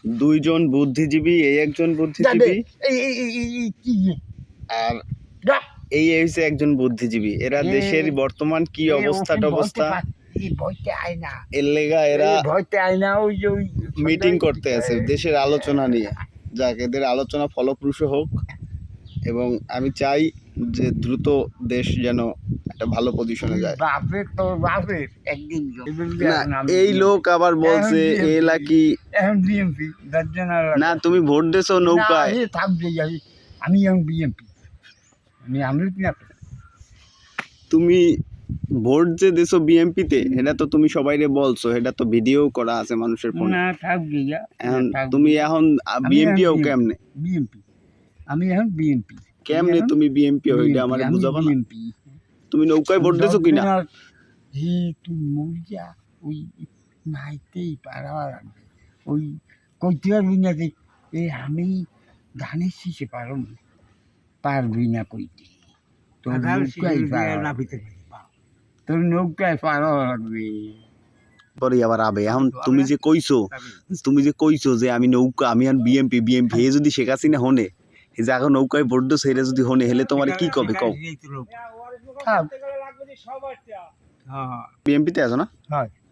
দুইজন বুদ্ধিজীবী, এই একজন বুদ্ধিজীবী আর এই হচ্ছে একজন বুদ্ধিজীবী। এরা দেশের বর্তমান কি অবস্থা এর লেগা এরা মিটিং করতে আছে দেশের আলোচনা নিয়ে। যাক, এদের আলোচনা ফলপ্রসূ হোক এবং আমি চাই যে দ্রুত দেশ যেন একটা ভালো পজিশনে যায়। এই লোক আবার বলছে এলা কি না, তুমি ভোট দিছো নৌকায়। আমি এখন বিএমপি, তুমি ভোট যে দিছো বিএমপি তে, এটা তো তুমি সবাইরে বলছো, এটা তো ভিডিও করা আছে মানুষের ফোনে। এখন তুমি এখন বিএমপি হও কেমনে? বিএমপি আমি এখন বিএমপি কেমনে তুমি বিএমপি হও এটা আমারে বুঝাবা না। তুমি নৌকায় ভোট দিছো কিনা? তুই মরিয়া ওই নাইতেই পারা লাগবে, ওই কইতে পারবি না যে আমি ধানের শীষে পারবি না কইতে। তোর নৌকায় পারা লাগবে। পরে আবার আবে এখন তুমি যে কইছো যে আমি নৌকা, আমি আর বিএমপি হে যদি শেখ হাসিনা হনে, এই যে এখন নৌকায় ভোট দিছো এটা যদি হনে, হেলে তোমার কি কবে কও? বিএমপি তে আছো না?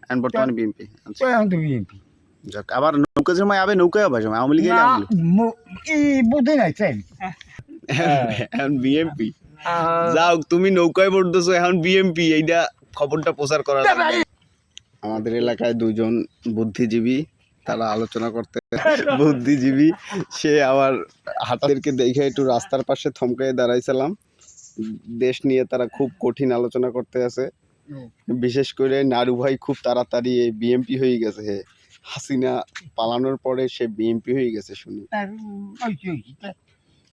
এখন বর্তমানে বিএমপি। আচ্ছা, এখন তো বিএমপি। যাক, আবার নৌকা সময় আবে, নৌকায় হবে সময় আওয়ামী লীগে বোধে নাই চাই এখন বিএমপি। যাও, তুমি নৌকায় ভোট দিছো, এখন বিএমপি, এইটা খবরটা প্রচার করা লাগবে। আমাদের এলাকায় দুজন বুদ্ধিজীবী, তারা আলোচনা করতে বুদ্ধিজীবী সে আবার হাটাদেরকে দেখে একটু রাস্তার পাশে থমকায় দাঁড়াইছিলাম। দেশ নিয়ে তারা খুব কঠিন আলোচনা করতে আছে। বিশেষ করে নারু ভাই খুব তাড়াতাড়ি এই বিএমপি হয়ে গেছে। হাসিনা পালানোর পরে সে বিএমপি হয়ে গেছে শুনি।